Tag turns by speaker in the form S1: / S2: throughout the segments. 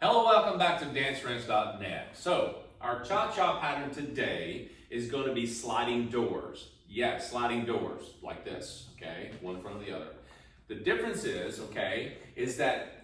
S1: Hello, welcome back to dancefriends.net. So, our cha-cha pattern today is going to be sliding doors. Yes, sliding doors, like this, okay? One in front of the other. The difference is, okay, is that,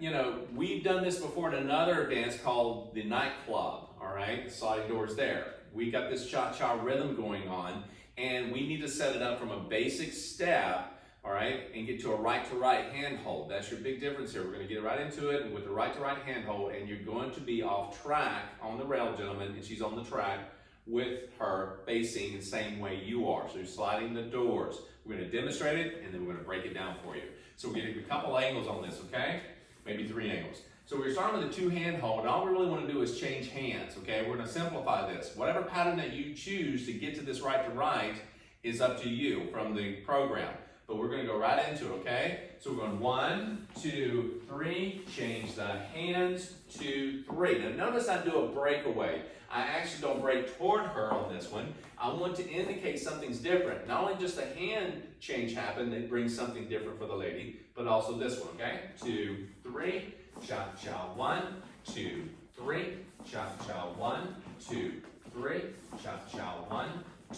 S1: we've done this before in another dance called the nightclub, all right? The sliding doors there. We got this cha-cha rhythm going on, and we need to set it up from a basic step, all right, and get to a right-to-right hand hold. That's your big difference here. We're going to get right into it and with the right-to-right hand hold, and you're going to be off track on the rail, gentlemen, and she's on the track with her facing the same way you are. So you're sliding the doors. We're going to demonstrate it, and then we're going to break it down for you. So we're getting a couple angles on this, okay? Maybe 3 angles. So we're starting with a 2-hand hold, and all we really want to do is change hands, okay? We're going to simplify this. Whatever pattern that you choose to get to this right-to-right is up to you from the program. But we're going to go right into it, okay? So we're going 1, 2, 3, change the hands, 2, 3. Now notice I do a breakaway. I actually don't break toward her on this one. I want to indicate something's different. Not only just a hand change happen, it brings something different for the lady, but also this one, okay? 2, 3, cha-cha, 1, 2, 3, cha-cha, 1, 2, 3, cha-cha, 1,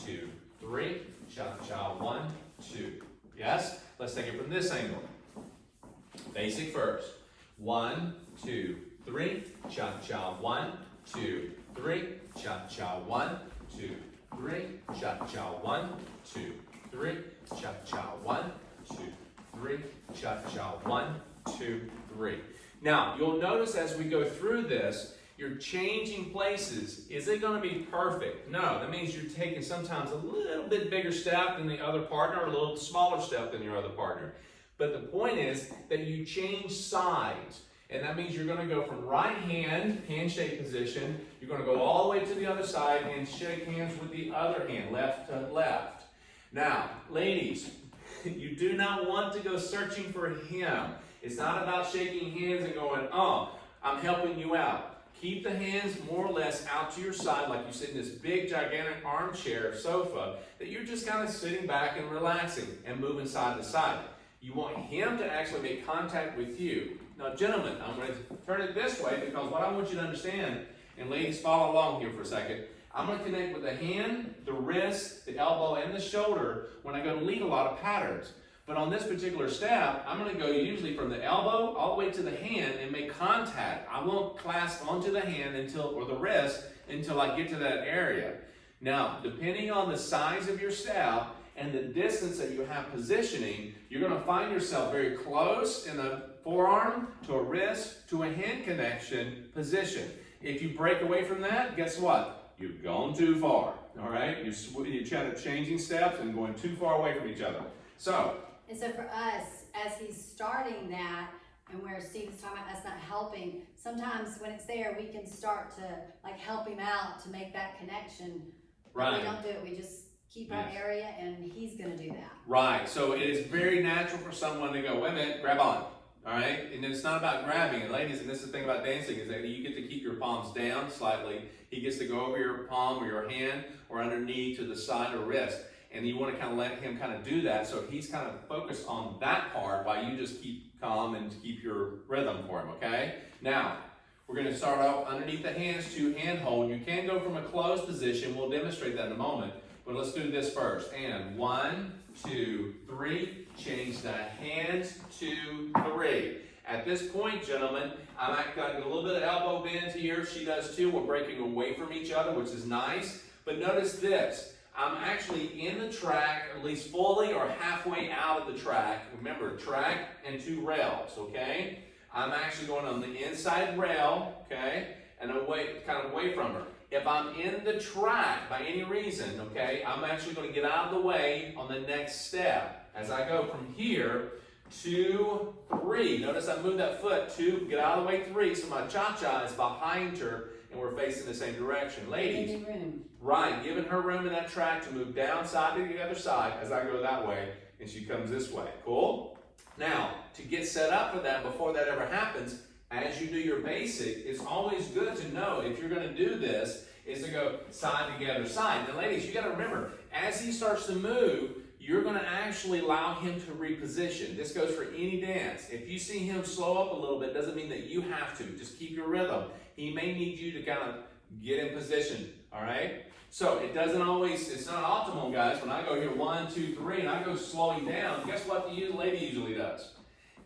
S1: 2, 3, cha-cha, 1, 2. Yes? Let's take it from this angle. Basic first. 1, 2, 3, cha-cha, 1, 2, 3, cha-cha, 1, 2, 3, cha-cha, 1, 2, 3, cha-cha, 1, 2, 3, cha-cha, 1, 2, 3. Now, you'll notice as we go through this, you're changing places. Is it going to be perfect? No, that means you're taking sometimes a little bit bigger step than the other partner or a little smaller step than your other partner. But the point is that you change sides. And that means you're going to go from right hand, handshake position, you're going to go all the way to the other side and shake hands with the other hand, left to left. Now, ladies, you do not want to go searching for him. It's not about shaking hands and going, oh, I'm helping you out. Keep the hands more or less out to your side like you sit in this big, gigantic armchair sofa that you're just kind of sitting back and relaxing and moving side to side. You want him to actually make contact with you. Now, gentlemen, I'm going to turn it this way because what I want you to understand, and ladies, follow along here for a second, I'm going to connect with the hand, the wrist, the elbow, and the shoulder when I go to lead a lot of patterns. But on this particular step, I'm going to go usually from the elbow all the way to the hand and make contact. I won't clasp onto the hand or the wrist until I get to that area. Now, depending on the size of your step and the distance that you have positioning, you're going to find yourself very close in the forearm to a wrist to a hand connection position. If you break away from that, guess what? You've gone too far. All right? You're changing steps and going too far away from each other.
S2: And so for us, as he's starting that, and where Steven's talking about us not helping, sometimes when it's there, we can start to help him out to make that connection.
S1: Right.
S2: But we don't do it. We just keep our area, and he's going to do that.
S1: Right. So it is very natural for someone to go, wait a minute, grab on. All right? And it's not about grabbing. And ladies, and this is the thing about dancing, is that you get to keep your palms down slightly. He gets to go over your palm or your hand or underneath to the side or wrist. And you want to kind of let him kind of do that, so he's kind of focused on that part while you just keep calm and keep your rhythm for him, okay? Now, we're going to start off underneath the hands, 2-hand hold. You can go from a closed position. We'll demonstrate that in a moment. But let's do this first. And 1, 2, 3. Change the hands, 2, 3. At this point, gentlemen, I've got a little bit of elbow bend here. She does too. We're breaking away from each other, which is nice. But notice this. I'm actually in the track, at least fully or halfway out of the track. Remember, track and 2 rails, okay? I'm actually going on the inside rail, okay, and kind of away from her. If I'm in the track by any reason, okay, I'm actually going to get out of the way on the next step. As I go from here, 2, 3. Notice I move that foot, 2, get out of the way, 3. So my cha-cha is behind her, and we're facing the same direction. Ladies, right, giving her room in that track to move down side to the other side as I go that way, and she comes this way. Cool? Now, to get set up for that before that ever happens, as you do your basic, it's always good to know if you're going to do this, is to go side to the other side. Now, ladies, you got to remember, as he starts to move, you're going to actually allow him to reposition. This goes for any dance. If you see him slow up a little bit, doesn't mean that you have to. Just keep your rhythm. He may need you to kind of get in position, all right? So it doesn't always, it's not optimal, guys. When I go here 1, 2, 3, and I go slowing down, guess what the lady usually does?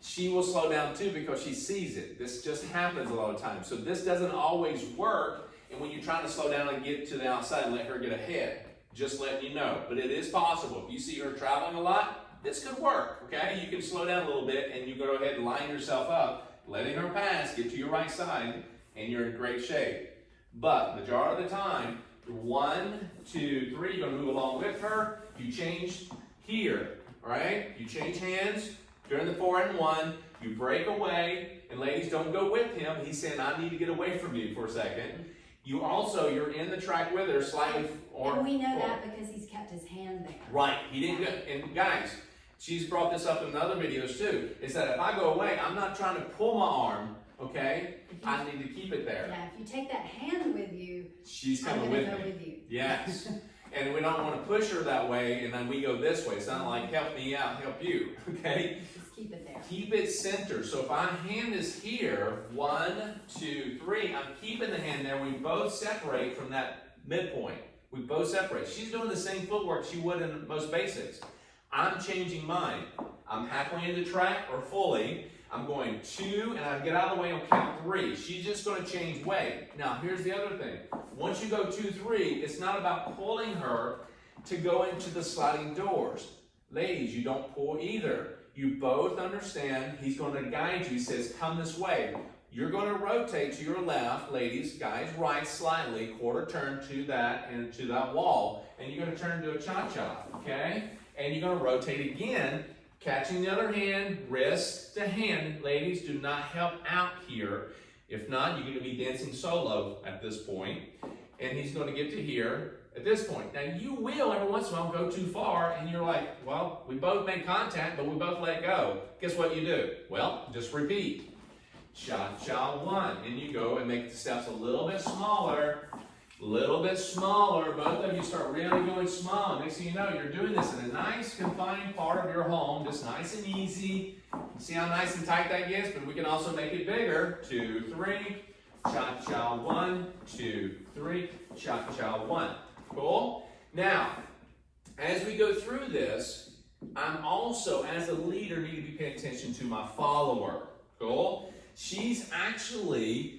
S1: She will slow down too because she sees it. This just happens a lot of times. So this doesn't always work. And when you're trying to slow down and get to the outside and let her get ahead, just letting you know. But it is possible. If you see her traveling a lot, this could work, okay? You can slow down a little bit and you go ahead and line yourself up, letting her pass, get to your right side, and you're in great shape. But majority of the time, 1, 2, 3, you're gonna move along with her. You change here, all right? You change hands during the 4 and 1. You break away, and ladies, don't go with him. He's saying, I need to get away from you for a second. You also, you're in the track with her slightly.
S2: And we know that because he's kept his hand there.
S1: Right, he didn't go, and guys, she's brought this up in other videos too, is that if I go away, I'm not trying to pull my arm, okay? I need to keep it there.
S2: Yeah, if you take that hand with you,
S1: she's
S2: I'm
S1: coming
S2: gonna
S1: with
S2: go
S1: me.
S2: with you.
S1: Yes. And we don't want to push her that way, and then we go this way. It's not like help me out, help you, okay?
S2: Just keep it there.
S1: Keep it centered. So if my hand is here, 1, 2, 3, I'm keeping the hand there. We both separate from that midpoint. We both separate. She's doing the same footwork she would in most basics. I'm changing mine. I'm halfway into track or fully. I'm going 2, and I get out of the way and count 3. She's just going to change weight. Now, here's the other thing. Once you go 2, 3, it's not about pulling her to go into the sliding doors. Ladies, you don't pull either. You both understand he's going to guide you. He says, come this way. You're going to rotate to your left, ladies, guys, right slightly, quarter turn to that and to that wall, and you're going to turn to a cha-cha, okay? And you're going to rotate again, catching the other hand, wrist to hand. Ladies, do not help out here. If not, you're going to be dancing solo at this point, and he's going to get to here at this point. Now, you will every once in a while go too far, and you're like, well, we both made contact, but we both let go. Guess what you do? Well, just repeat. Cha-cha 1, and you go and make the steps a little bit smaller, both of you start really going small. Next thing you know, you're doing this in a nice confined part of your home, just nice and easy. See how nice and tight that gets, but we can also make it bigger. 2, 3, cha-cha 1, 2, 3, cha-cha 1. Cool? Now, as we go through this, I'm also, as a leader, need to be paying attention to my follower. Cool? She's actually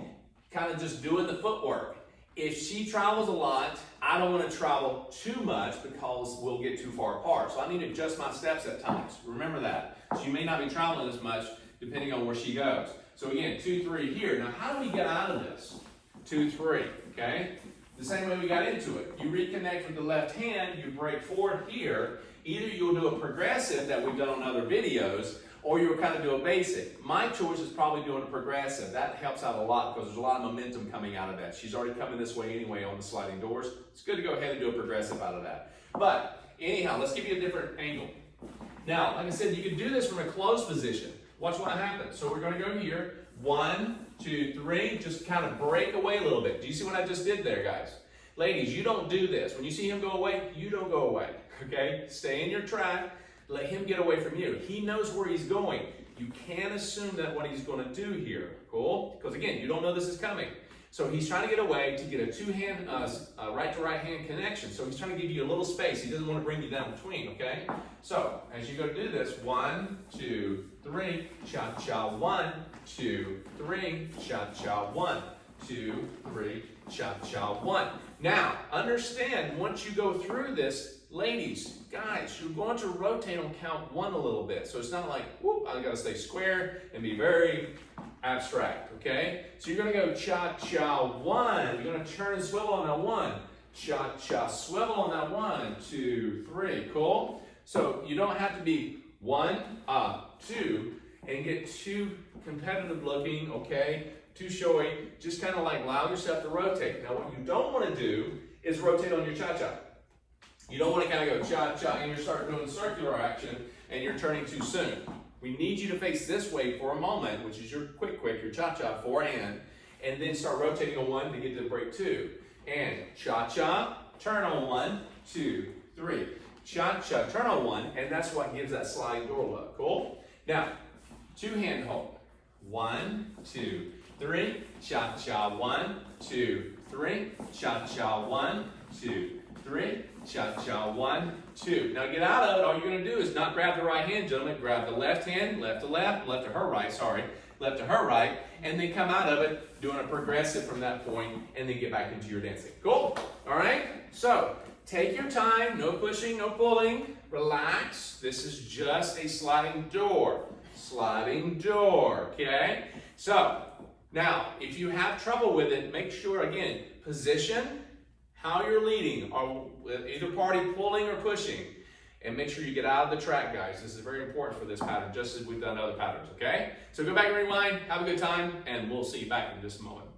S1: kind of just doing the footwork. If she travels a lot, I don't want to travel too much because we'll get too far apart. So I need to adjust my steps at times. Remember that. She may not be traveling as much depending on where she goes. So again, 2, 3 here. Now, how do we get out of this? 2, 3, okay? The same way we got into it. You reconnect with the left hand, you break forward here. Either you'll do a progressive that we've done on other videos, or you'll kind of do a basic. My choice is probably doing a progressive. That helps out a lot because there's a lot of momentum coming out of that. She's already coming this way anyway on the sliding doors. It's good to go ahead and do a progressive out of that. But anyhow, let's give you a different angle. Now, like I said, you can do this from a closed position. Watch what happens. So we're going to go here. 1, 2, 3. Just kind of break away a little bit. Do you see what I just did there, guys? Ladies, you don't do this. When you see him go away, you don't go away. Okay? Stay in your track. Let him get away from you. He knows where he's going. You can't assume that what he's going to do here. Cool? Because again, you don't know this is coming. So he's trying to get away to get a two-hand, right to right hand connection. So he's trying to give you a little space. He doesn't want to bring you down between, okay? So as you go to do this, 1, 2, 3, cha-cha 1, 2, 3, cha-cha 1, 2, 3, cha-cha 1. Now, understand, once you go through this, ladies, guys, you're going to rotate on count 1 a little bit. So it's not like, whoop, I gotta stay square and be very abstract, okay? So you're gonna go cha-cha 1. You're gonna turn and swivel on that 1. Cha-cha, swivel on that 1, 2, 3, cool? So you don't have to be 1, 2, and get too competitive looking, okay? Too showy. Just kind of like allow yourself to rotate. Now what you don't wanna do is rotate on your cha-cha. You don't want to kind of go cha-cha and you start doing circular action and you're turning too soon. We need you to face this way for a moment, which is your quick, your cha-cha forehand, and then start rotating on 1 to get to break 2. And cha-cha, turn on 1, 2, 3. cha-cha, turn on one, and that's what gives that sliding door look. Cool? Now, two-hand hold. 1, 2, 3, cha-cha, 1, 2, 3, cha-cha, 1, 2, 3, cha-cha, 1, 2. Now get out of it. All you're going to do is not grab the right hand, gentlemen. Grab the left hand, left to left, left to her right, sorry, left to her right, and then come out of it, doing a progressive from that point, and then get back into your dancing. Cool? All right? So, take your time, no pushing, no pulling, relax. This is just a sliding door. Sliding door, okay? So, now, if you have trouble with it, make sure, again, position, how you're leading, or either party pulling or pushing, and make sure you get out of the track, guys. This is very important for this pattern, just as we've done other patterns, okay? So go back and rewind, have a good time, and we'll see you back in just a moment.